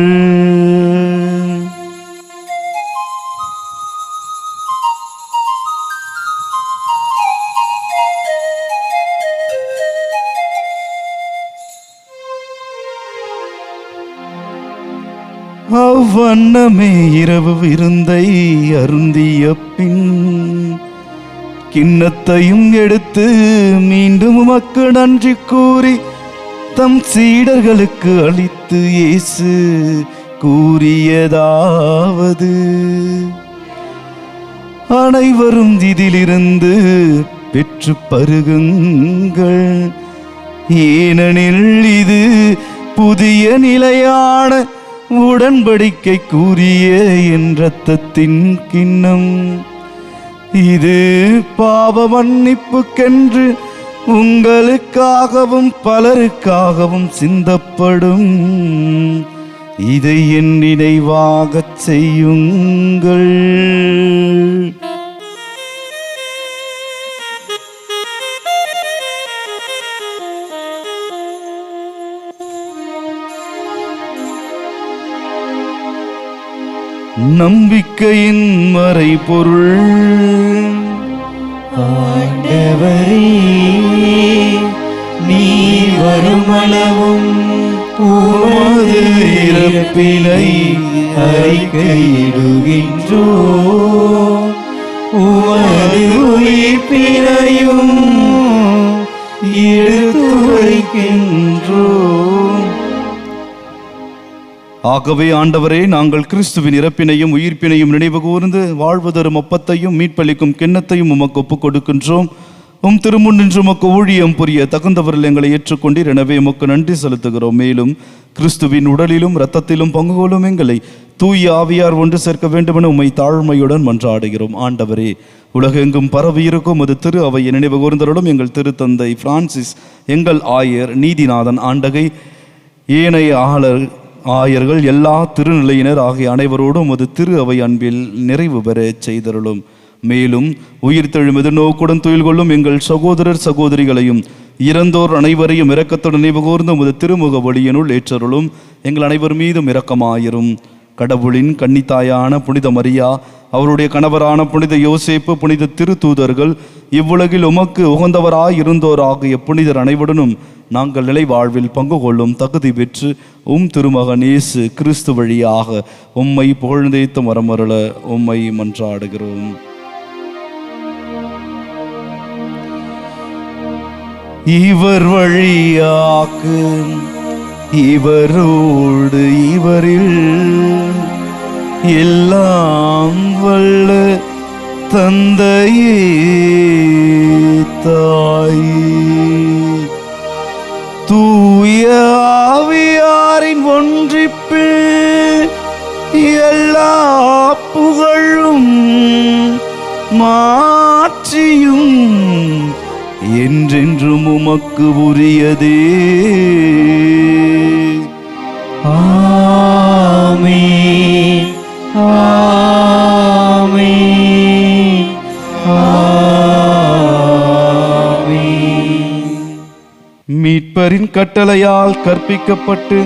Speaker 3: அவ்வண்ணமே இரவு விருந்தை அருந்திய பின் கிண்ணத்தையும் எடுத்து மீண்டும் உமக்கு நன்றி கூறி தம் சீடர்களுக்கு அளித்து இயேசு கூறியதாவது: அனைவரும் இதிலிருந்து பெற்று பருகுங்கள், ஏனெனில் இது புதிய நிலையான உடன்படிக்கை கூறிய என் இரத்தத்தின் கிண்ணம். இது பாவ மன்னிப்புக்கென்று உங்களுக்காகவும் பலருக்காகவும் சிந்தப்படும். இதை என் நினைவாகச் செய்யுங்கள். நம்பிக்கையின் மறைபொருள்.
Speaker 6: ஆண்டவரே, நீ வருமளவும் உமது இறப்பினை அறிக்கையிடுகின்றோ, உமது உயிர்ப்பினையும் எடுத்துரைக்கின்றோ.
Speaker 3: ஆகவே ஆண்டவரே, நாங்கள் கிறிஸ்துவின் இறப்பினையும் உயிர்ப்பினையும் நினைவு கூர்ந்து வாழ்வு தரும் அப்பத்தையும் மீட்பளிக்கும் கிண்ணத்தையும் உமக்கு ஒப்புக் கொடுக்கின்றோம். உம் திருமுன் நின்று உமக்கு ஊழியம் புரிய தகுந்தவர்கள் எங்களை ஏற்றுக்கொண்டீர். எனவே உமக்கு நன்றி செலுத்துகிறோம். மேலும் கிறிஸ்துவின் உடலிலும் இரத்தத்திலும் பங்கு கொள்ளும் எங்களை தூய ஆவியார் ஒன்று சேர்க்க வேண்டுமென உம்மை தாழ்மையுடன் மன்றாடுகிறோம். ஆண்டவரே, உலகெங்கும் பரவி இருக்கும் அது திரு அவையை நினைவு கூர்ந்தருளும். எங்கள் திருத்தந்தை பிரான்சிஸ், எங்கள் ஆயர் நீதிநாதன் ஆண்டகை, ஏனைய ஆயர்கள், எல்லா திருநிலையினர் ஆகிய அனைவரோடும் அது திரு அவை அன்பில் நிறைவு பெற செய்தருளும். மேலும் உயிர்த்தெழும் எதிர்நோக்குடன் துயில் கொள்ளும் எங்கள் சகோதரர் சகோதரிகளையும் இறந்தோர் அனைவரையும் இரக்கத்துடன் நினைவு கூர்ந்து உமது திருமுக வழியினுள் ஏற்றருளும். எங்கள் அனைவர் மீதும் இரக்கமாயிரும். கடவுளின் கன்னித்தாயான புனித மரியா, அவருடைய கணவரான புனித யோசேப்பு, புனித திருத்தூதர்கள், இவ்வுலகில் உமக்கு உகந்தவராய் இருந்தோர் ஆகிய புனிதர் அனைவருடனும் நாங்கள் நிலை வாழ்வில் பங்கு கொள்ளும் தகுதி பெற்று திருமகன் இயேசு கிறிஸ்து வழியாக உம்மை புகழ்ந்தேத்து மரமருள உம்மை மன்றாடுகிறோம். இவர் வழியாக இவரோடு இவரில் எல்லாம் வல்ல தந்தையே தாயே தூய ஆவியாரின் ஒன்றிப்பில் எல்லா புகழும் மாட்சியும் என்றென்றும் உமக்கு உரியதே.
Speaker 6: ஆமென் ஆமென் ஆமென்.
Speaker 3: மீட்பரின் கட்டளையால் கற்பிக்கப்பட்டு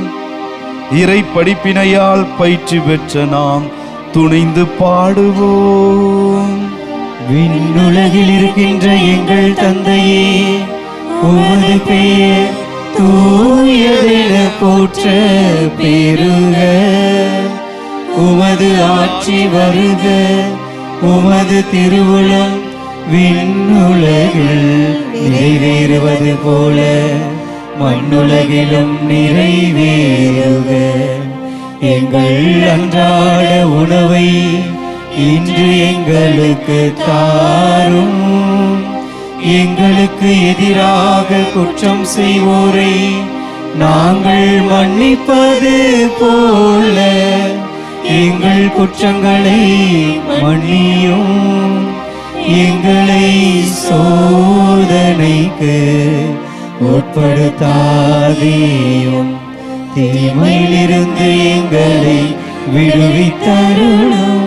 Speaker 3: இறை படிப்பினையால் பயிற்சி பெற்ற நாம் துணிந்து பாடுவோம்.
Speaker 6: விண்ணுலகில் இருக்கின்ற எங்கள் தந்தையே, உமது பெயர் தூயதென போற்ற பெருக. உமது ஆட்சி வருக. உமது திருவுளம் விண்ணுலகில் நிறைவேறுவது போல மண்ணுலகிலும் நிறைவேறுக. எங்கள் அன்றாட உணவை இன்று எங்களுக்கு தாரும். எங்களுக்கு எதிராக குற்றம் செய்வோரை நாங்கள் மன்னிப்பது போல எங்கள் குற்றங்களை மன்னியும். எங்களை சோதனைக்கு உட்படுத்தாதேயும், தீமையிலிருந்து எங்களை விடுவித்தருளும்.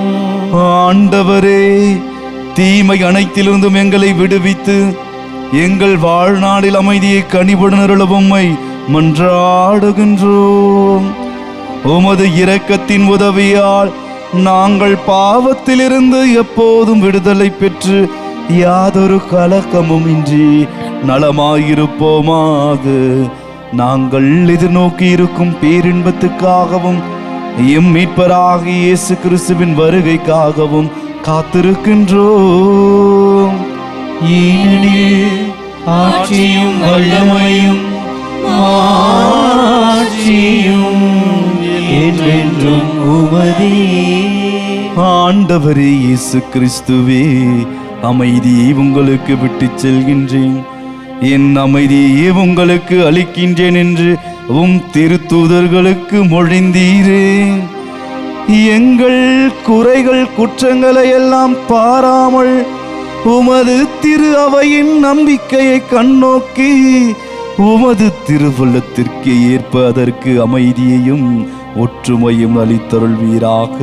Speaker 3: ஆண்டவரே, தீமை அனைத்திலிருந்தும் எங்களை விடுவித்து எங்கள் வாழ்நாளில் அமைதியை கனிவுடன் அருள உம்மை மன்றாடுகின்றோம். உமது இரக்கத்தின் உதவியால் நாங்கள் பாவத்திலிருந்து எப்போதும் விடுதலை பெற்று யாதொரு கலக்கமும் இன்றி நலமாயிருப்போமாக. நாங்கள் எதிர்நோக்கி இருக்கும் பேரின்பத்துக்காகவும் எம் மீட்பராகிய இயேசு கிறிஸ்துவின் வருகைக்காகவும் காத்திருக்கின்றோம்.
Speaker 6: ஏனெனில் ஆட்சியும் வல்லமையும் மாட்சியும் என்றென்றும் உமதே.
Speaker 3: ஆண்டவரே இயேசு கிறிஸ்துவே, அமைதியை உங்களுக்கு விட்டுச் செல்கின்றேன், என் அமைதியை உங்களுக்கு அளிக்கின்றேன் என்று உம் திருத்தூதர்களுக்கு மொழிந்தீரே. எங்கள் குறைகள் குற்றங்களை எல்லாம் பாராமல் உமது திரு அவையின் நம்பிக்கையை கண்ணோக்கி உமது திருவுள்ளத்திற்கு ஏற்ப அதற்கு அமைதியையும் ஒற்றுமையும் அளித்தருள்வீராக.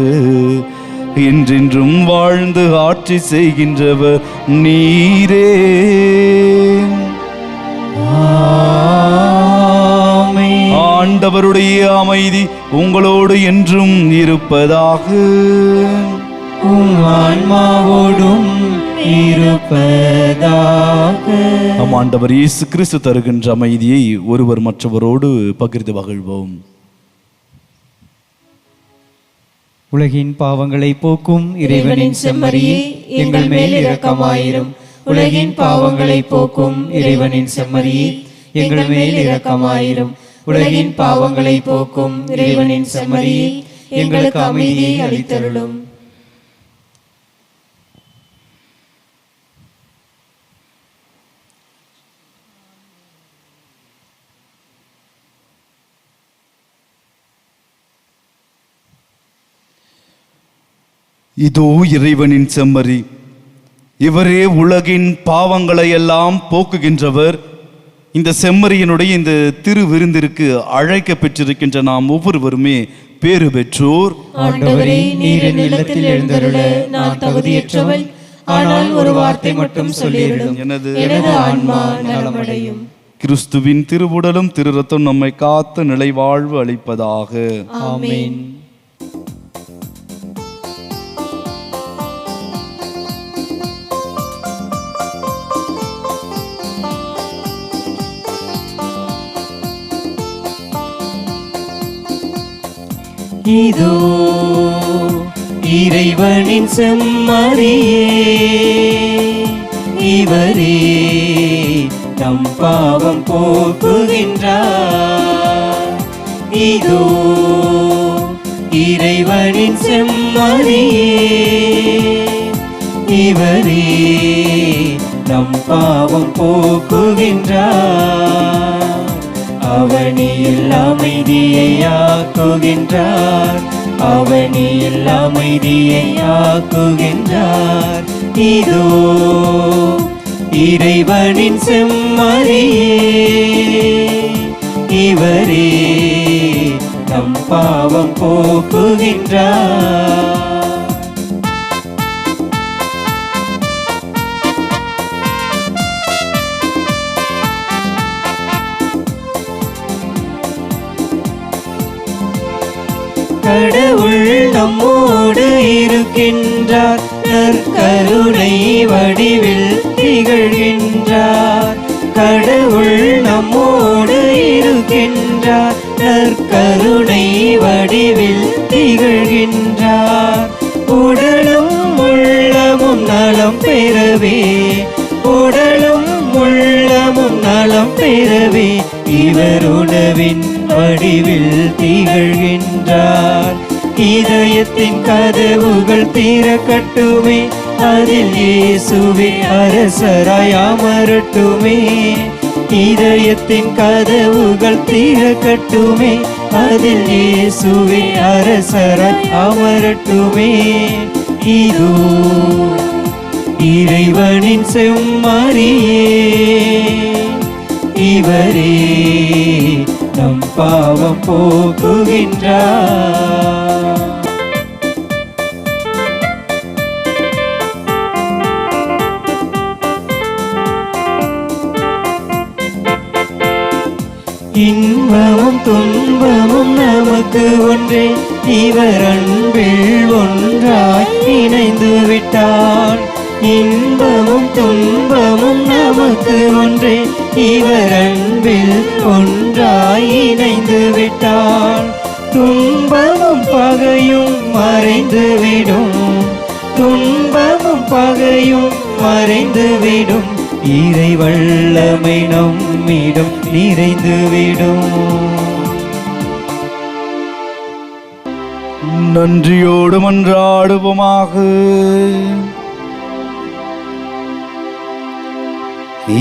Speaker 3: என்றென்றும் வாழ்ந்து ஆட்சி செய்கின்றவர் நீரே. ஆண்டவருடைய அமைதி உங்களோடு என்றும் இருப்பதாக.
Speaker 6: ஆன்மாவோடும் இருப்பதாக.
Speaker 3: நம் ஆண்டவர் இயேசு கிறிஸ்து தருகின்ற அமைதியை ஒருவர் மற்றவரோடு பகிர்ந்து மகிழ்வோம்.
Speaker 6: உலகின் பாவங்களை போக்கும் இறைவனின் செம்மறியே, எங்கள் மேல் இரக்கமாயிரும். உலகின் பாவங்களை போக்கும் இறைவனின் செம்மறியே, எங்கள் மேல் இரக்கமாயிரும். உலகின் பாவங்களை போக்கும் இறைவனின் செம்மறியே, எங்களுக்கு அமைதியை அளித்தருளும்.
Speaker 3: இதோ இறைவனின் செம்மறி, இவரே உலகின் பாவங்களை எல்லாம் போக்குகின்றவர். இந்த செம்மறியினுடைய இந்த திரு விருந்திற்கு அழைக்க பெற்றிருக்கின்ற நாம் ஒவ்வொருவருமே பேறு பெற்றோர்.
Speaker 5: ஆண்டவரே, நீர் என் இல்லத்தில் எழுந்தருள நான் தகுதியற்றவள். ஆனால் ஒரு வார்த்தை மட்டும் சொல்லிவிடும், எனது ஆன்மா நலமடையும்.
Speaker 3: கிறிஸ்துவின் திருவுடலும் திரு ரத்தம் நம்மை காத்து நிலைவாழ்வு அளிப்பதாக.
Speaker 5: ஆமென்.
Speaker 6: இதோ இறைவனின் செம்மறியே, இவரே நம் பாவம் போக்குகின்றார். இதோ இறைவனின் செம்மறியே, இவரே நம் பாவம் போக்குகின்றார். அவனியில் அமைதியை ஆக்குகின்றார், அவனியில் அமைதியை ஆக்குகின்றார். இதோ இறைவனின் செம்மறியே, இவரே நம் பாவம் போக்குகின்றார். கடவுள் நம்மோடு இருக்கின்றார், நற்கருணை வடிவில் திகழ்கின்றார். கடவுள் நம்மோடு இருக்கின்றார், நற்கருணை வடிவில் திகழ்கின்றார். உடலும் உள்ளமும் நலம் பெறவே, உடலும் உள்ளமும் நலம் பெறவே இவர் உணவின் வடிவில் திகழ்கின்றார். இதயத்தின் கதவுகள் திறக்கட்டுமே, அதில் இயேசுவே அரசராய் அமரட்டுமே. இதயத்தின் கதவுகள் திறக்கட்டுமே, அதில் இயேசுவே அரசராய் அமரட்டுமே. இதோ இறைவனின் செம்மறியே, இவரே நம் பாவம் போக்குகின்றார். இன்பமும் துன்பமும் நமக்கு ஒன்றே, இவர் அன்பில் ஒன்றாய் இணைந்து விட்டார். இன்பமும் துன்பமும் நமக்கு ஒன்றே, இவர் அன்பில் ஒன்றாய் இணைந்து விட்டார். துன்பமும் பகையும் மறைந்துவிடும், துன்பமும் பகையும் மறைந்துவிடும். இறை வல்லமை நம்மிடம் நிறைந்துவிடும்.
Speaker 2: நன்றியோடு மன்றாடுவோமாக.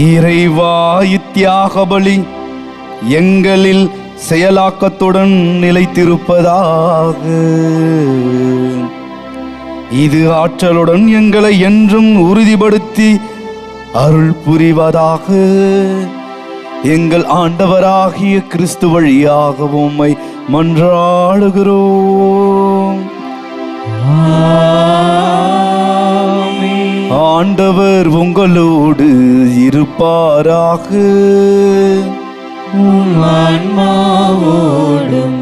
Speaker 2: இறைவா, இத்தியாக பலி எங்களில் செயலாக்கத்துடன் நிலைத்திருப்பதாக. இது ஆற்றலுடன் எங்களை என்றும் உறுதிப்படுத்தி அருள் புரிவதாக. எங்கள் ஆண்டவராகிய கிறிஸ்து வழியாக உம்மை மன்றாடுகிறோம். ஆண்டவர் உங்களோடு இருப்பாராக.
Speaker 6: ஆன்மாவோடும்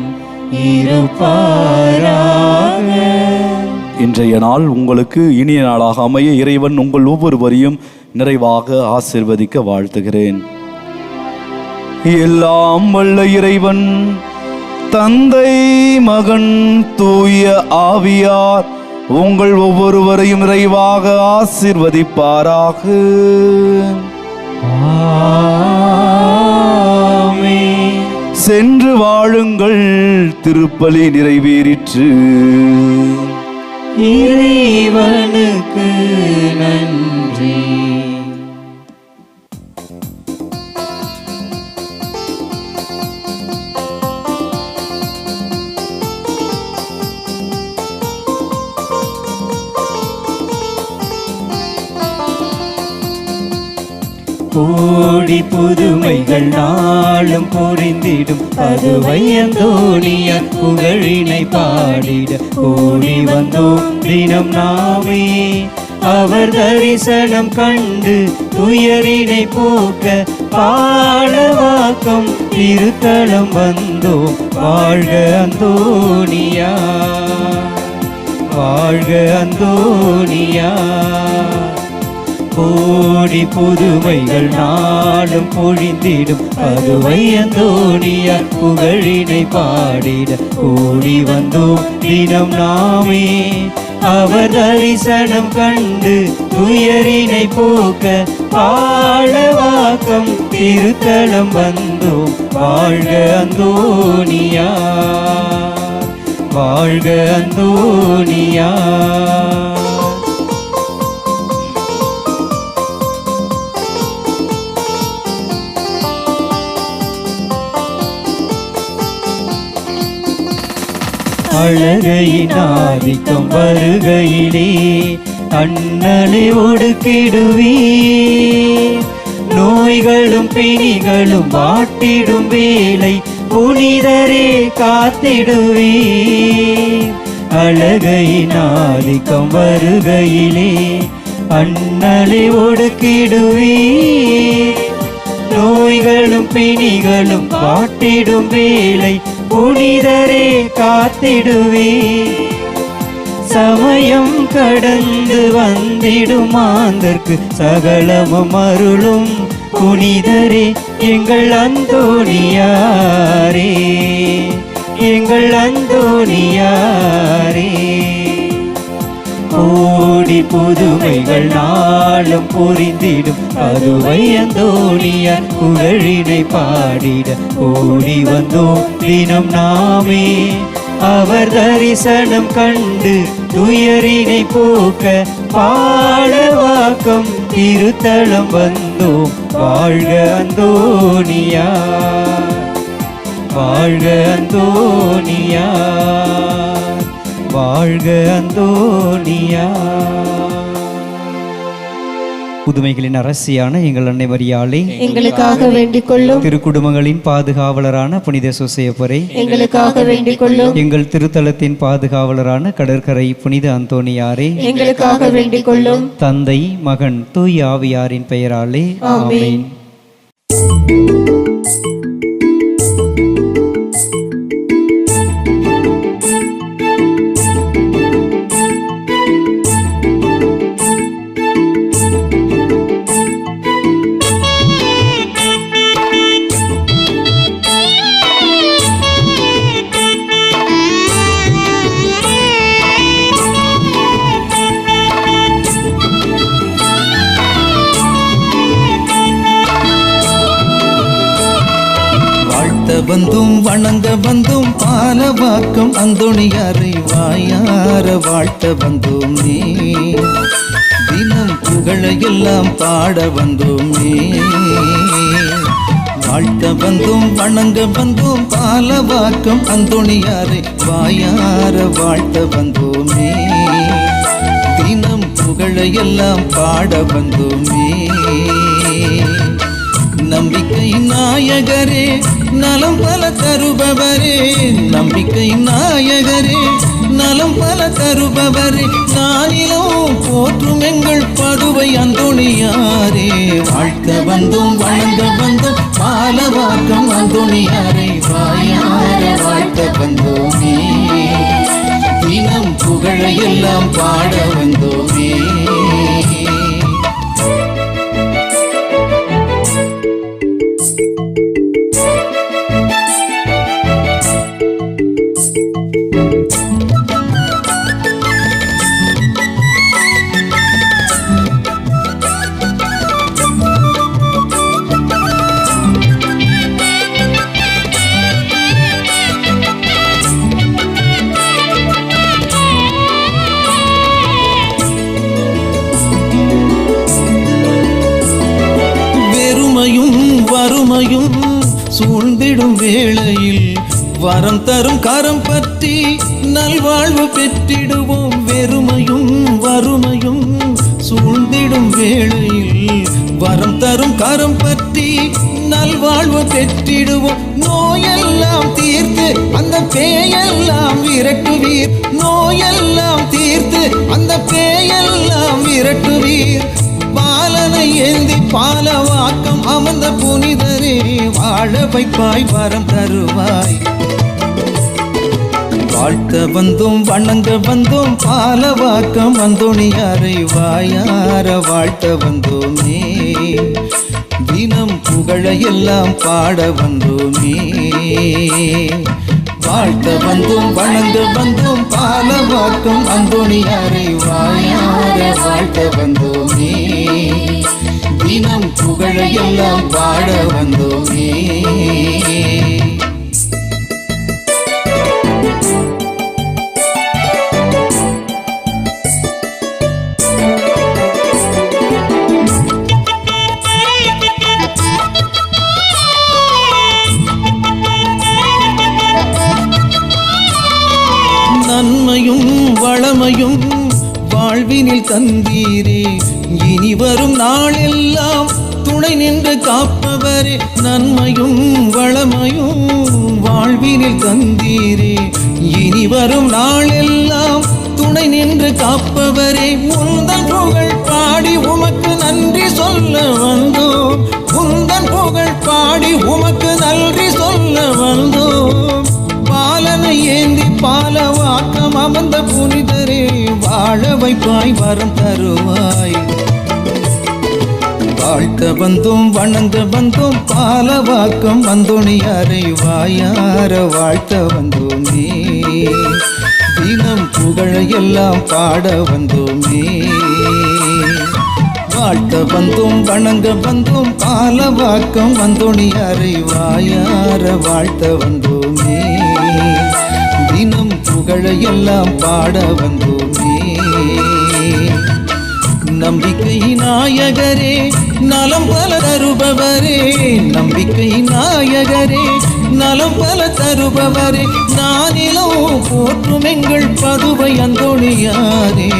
Speaker 6: இருப்பாராக.
Speaker 2: இன்றைய நாள் உங்களுக்கு இனிய நாளாக அமைய இறைவன் உங்கள் ஒவ்வொருவரையும் நிறைவாக ஆசீர்வதிக்க வாழ்த்துகிறேன். எல்லாம் வல்ல இறைவன் தந்தை, மகன், தூய ஆவியார் உங்கள் ஒவ்வொருவரையும் நிறைவாக ஆசீர்வதிப்பாராக. சென்று வாழுங்கள், திருப்பலி நிறைவேறிற்று.
Speaker 6: இறைவனுக்கு நன்றி. கோடி புதுமைகள் நாளும் புரிந்திடும் பதுவை அந்தோணியார் புகழினை பாடிட கூடி வந்தோம் தினம் நாமே. அவர் தரிசனம் கண்டு துயரினை போக்க பாலவாக்கம் திருத்தலம் வந்தோம். வாழ்க அந்தோணியார், வாழ்க அந்தோணியார். கோடி புதுமைகள் நாளும் பொழிந்திடும் பதுவை அந்தோணியார் புகழினை பாடிட கூடி வந்தோம் தினம் நாமே. அவர் தரிசனம் கண்டு துயரினை போக்க பாலவாக்கம் திருத்தலம் வந்தோம். வாழ்க அந்தோணியார், வாழ்க அந்தோணியார். அழகையின் ஆதிக்கம் வருகையிலே அண்ணலை ஒடுக்கிடுவீர். நோய்களும் பிணிகளும் வாட்டிடும் வேலை புனிதரே காத்திடுவீர். அழகையின் ஆதிக்கம் வருகையிலே அண்ணலை ஒடுக்கிடுவீர். நோய்களும் பிணிகளும் வாட்டிடும் வேலை புனிதரே காத்திடுவீர். சமயம் கடந்து வந்திடும் மாந்தர்க்கு சகலமும் அருளும் புனிதரே எங்கள் அந்தோணியாரே, எங்கள் அந்தோணியாரே. கோடி புதுமைகள் நாளும் புரிந்திடும் அதுவை அந்தோணியார் புகழினை பாடிட ஓடி வந்தோம் தினம் நாமே. அவர் தரிசனம் கண்டு துயரினை போக்க பாடவாக்கம் திருத்தலம் வந்தோம். வாழ்க அந்தோணியார், வாழ்க அந்தோணியார், வாழ்க அந்தோணியார். புதுமைகளின் அரசியான எங்கள் அன்னை மரியாளே,
Speaker 5: எங்களுக்காக வேண்டிக் கொள்ளும்.
Speaker 6: திருக்குடும்பங்களின் பாதுகாவலரான புனித சூசையப்பரே,
Speaker 5: எங்களுக்காக வேண்டிக் கொள்ளும்.
Speaker 6: எங்கள் திருத்தலத்தின் பாதுகாவலரான கடற்கரை புனித அந்தோணியாரே,
Speaker 5: எங்களுக்காக வேண்டிக் கொள்ளும்.
Speaker 6: தந்தை மகன் தூய் ஆவியாரின் பெயராலே ஆமென்.
Speaker 1: வந்தும் வணங்க வந்தும் பாலவாக்கம் அந்தோணியாரை வாயார வாழ்த்த வந்தோமே. தினம் புகழையெல்லாம் பாட வந்தோமே. வாழ்த்த வந்தும் வணங்க வந்தும் பாலவாக்கம் அந்தோணியாரை வாயார வாழ்த்த வந்தோமே. தினம் புகழையெல்லாம் பாட வந்தோமே. நம்பிக்கை நாயகரே நலம் பல தருபவரே, நம்பிக்கை நாயகரே நலம் பல தருபவரே, நானிலும் போற்றும் எங்கள் பதுவை அந்தோணியாரே. வாழ்த்த வந்தோம் வணங்க வந்தோம் பாலவாக்கம் அந்தோணியாரை வாயார வாழ்த்த வந்தோமே. தினம் புகழையெல்லாம் பாட வந்தோமே. வறுமையும் சூழ்ந்திடும் வேளையில் வரம் தரும் கரம் பற்றி நல்வாழ்வு பெற்றிடுவோம். வெறுமையும் வறுமையும் சூழ்ந்திடும் வேளையில் வரம் தரும் கரம் பற்றி நல்வாழ்வு பெற்றிடுவோம். நோயெல்லாம் தீர்த்து அந்த பேயெல்லாம் விரட்டுவீர், நோயெல்லாம் தீர்த்து அந்த பேயெல்லாம் விரட்டுவீர். பாலனை ஏந்தி பாலவாக்கம் அமர்ந்த புனிதரே வாழ வைப்பாய் வரம் தருவாய். வாழ்த்த வந்தோம் வணங்க வந்தோம் பாலவாக்கம் அந்தோணியாரை வாயார வாழ்த்த வந்தோமே. தினம் புகழையெல்லாம் பாட வந்தோமே. வாழ்த்த வந்தோம் வணங்க வந்தோம் பாலவாக்கம் அந்தோணியாரை வாயார வாழ்த்த வந்தோமே. தினம் புகழையெல்லாம் பாட வந்தோமே. நன்மையும் வளமையும் வாழ்வினில் தந்தீரே, இனி வரும் நாளெல்லாம் துணை நின்று காப்பவரே. நன்மையும் வளமையும் வாழ்வினில் தந்தீரே, இனி வரும் நாளெல்லாம் துணை நின்று காப்பவரே. உந்தன் புகழ் பாடி உமக்கு நன்றி சொல்ல வந்தோம், உந்தன் புகழ் பாடி உமக்கு நன்றி சொல்ல வந்தோம். பாலனை ஏந்தி பாலவாக்கம் அமர்ந்த புனிதரே, வாழ வைப்பாய் வரம் தருவாய். வாழ்த்த வந்தோம் வணங்க வந்தோம் பாலவாக்கம் அந்தோணியாரை வாயார வாழ்த்த வந்தோமே. தினம் புகழையெல்லாம் பாட வந்தோமே. வாழ்த்த வந்தோம் வணங்க வந்தோம் பாலவாக்கம் அந்தோணியாரை வாயார வாழ்த்த வந்தோமே. தினம் புகழையெல்லாம் பாட வந்தோமே. நம்பிக்கை நாயகரே நலம் பல தருபவரே, நம்பிக்கை நாயகரே நலம் பல தருபவரே. நானிலோ போற்றும் எங்கள் பதுவை அந்தோணியாரே.